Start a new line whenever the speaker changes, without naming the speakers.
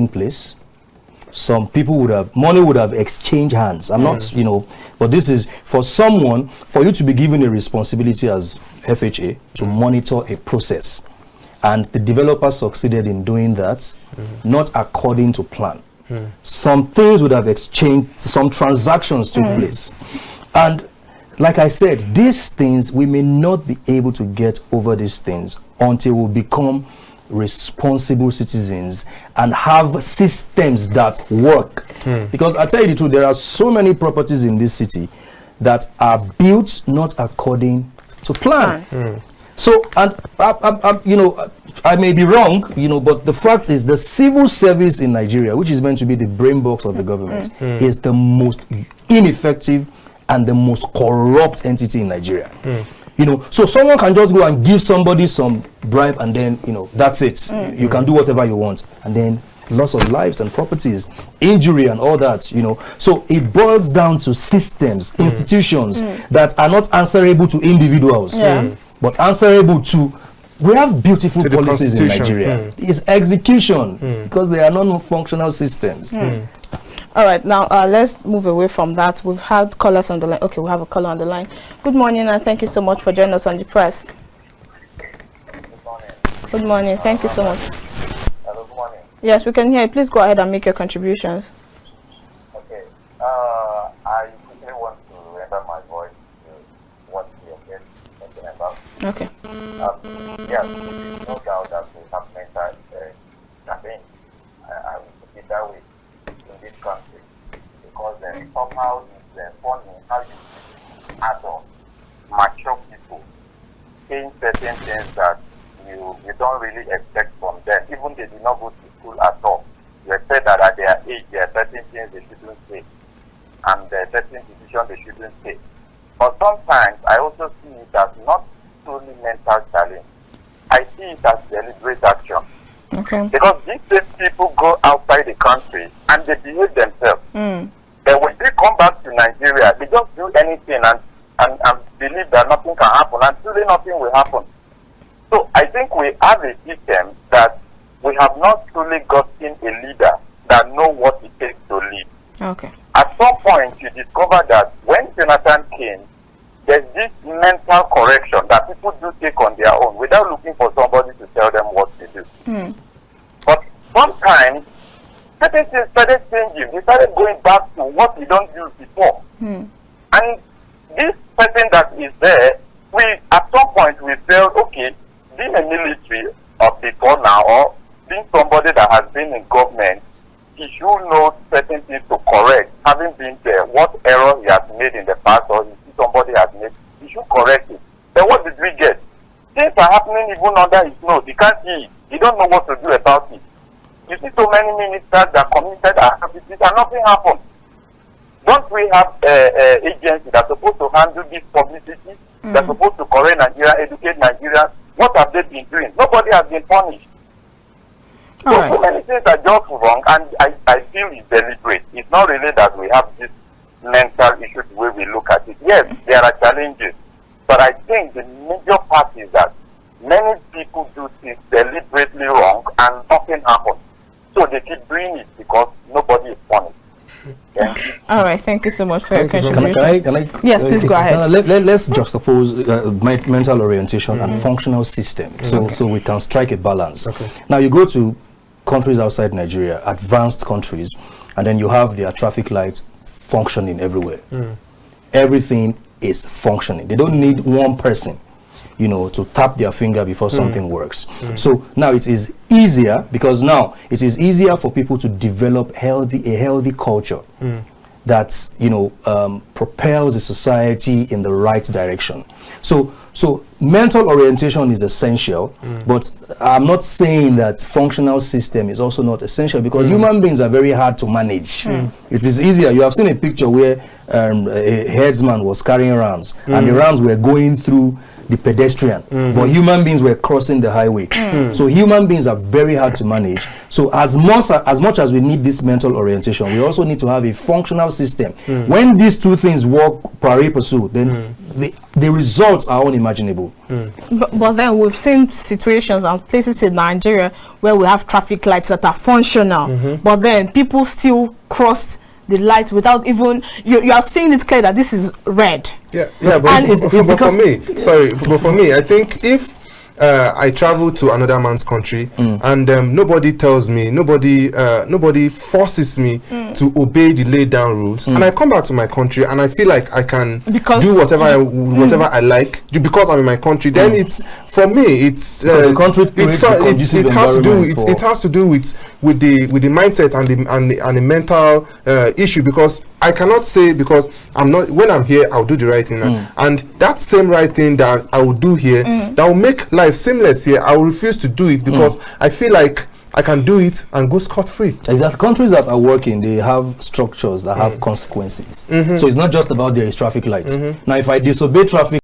in place. Some people money would have exchanged hands. I'm not, but this is for someone, for you to be given a responsibility as FHA to monitor a process. And the developer succeeded in doing that, not according to plan. Some things would have exchanged, some transactions took place. And like I said, these things, we may not be able to get over these things until we become responsible citizens and have systems that work. Because I tell you the truth, there are so many properties in this city that are built not according to plan. So, and I may be wrong, but the fact is the civil service in Nigeria, which is meant to be the brain box of the government, is the most ineffective and the most corrupt entity in Nigeria. So someone can just go and give somebody some bribe and then, that's it. You can do whatever you want. And then loss of lives and properties, injury and all that, So it boils down to systems, institutions that are not answerable to individuals, but answerable to, we have beautiful policies in Nigeria. It's execution because they are non-functional systems.
All right, now let's move away from that. We've had callers on the line. Okay, we have a caller on the line. Good morning, and thank you so much for joining us on the press.
Good morning.
Good morning. Thank you so much.
Hello, good morning.
Yes, we can hear you. Please go ahead and make your contributions.
Okay. I quickly want to render my voice to what we are talking about.
Okay.
Yes, no doubt that we have mental campaign. I will put it that way in this country because somehow it's funny how you adult, mature people saying certain things that you don't really expect from them. Even they did not go to school at all. You expect that at their age there are certain things they shouldn't say and there are certain decisions they shouldn't take. But sometimes I also see it as not solely mental challenge. I see it as deliberate action.
Okay.
Because these same people go outside the country and they behave themselves. Then when they come back to Nigeria, they just do anything and believe that nothing can happen, and truly nothing will happen. So I think we have a system that we have not truly gotten a leader that know what it takes to lead.
Okay.
At some point, you discover that when Jonathan came, there's this mental correction that people do take on their own without looking for somebody to tell them what to do. But sometimes, certain things started changing. We started going back to what we don't do before. And this person that is there, at some point we felt, okay, being a military of before now, or being somebody that has been in government, he should know certain things to correct. Having been there, what error he has made in the past, or he see somebody has made, he should correct it. Then what did we get? Things are happening even under his nose. He can't see it. He don't know what to do about it. You see so many ministers that committed activities and nothing happened. Don't we have agencies that are supposed to handle this publicity? They're supposed to correct Nigeria, educate Nigerians. What have they been doing? Nobody has been punished. So many things are just wrong, and I feel it's deliberate. It's not really that we have this mental issue the way we look at it. Yes, there are challenges, but I think the major part is that many people do things deliberately wrong and nothing happens. So they keep doing it because nobody is punished.
All right, thank you so much for your contribution.
Can I
yes, please go ahead.
Let's juxtapose mental orientation and functional system so we can strike a balance. Now you go to countries outside Nigeria, advanced countries, and then you have their traffic lights functioning everywhere. Everything is functioning. They don't need one person to tap their finger before something works. So now it is easier, because now it is easier for people to develop a healthy culture that propels the society in the right direction. So mental orientation is essential, but I'm not saying that functional system is also not essential, because human beings are very hard to manage. It is easier. You have seen a picture where a herdsman was carrying rams, and the rams were going through the pedestrian, but human beings were crossing the highway. So human beings are very hard to manage. So as much as we need this mental orientation, we also need to have a functional system. When these two things work pari passu, then the results are unimaginable.
But then we've seen situations and places in Nigeria where we have traffic lights that are functional, but then people still cross the light without even, you are seeing it clear that this is red.
But for me, I think if I travel to another man's country and nobody tells me, nobody forces me to obey the laid down rules, and I come back to my country and I feel like I can do whatever I like because I'm in my country, then it's, for me, it's
the country
it has to do with the mindset and the mental issue, because I cannot say, because I'm not, when I'm here I'll do the right thing, and that same right thing that I will do here that will make life seamless here, I will refuse to do it because I feel like I can do it and go scot-free.
Exactly. Countries that are working, they have structures that have consequences. So it's not just about there is traffic lights. Now if I disobey traffic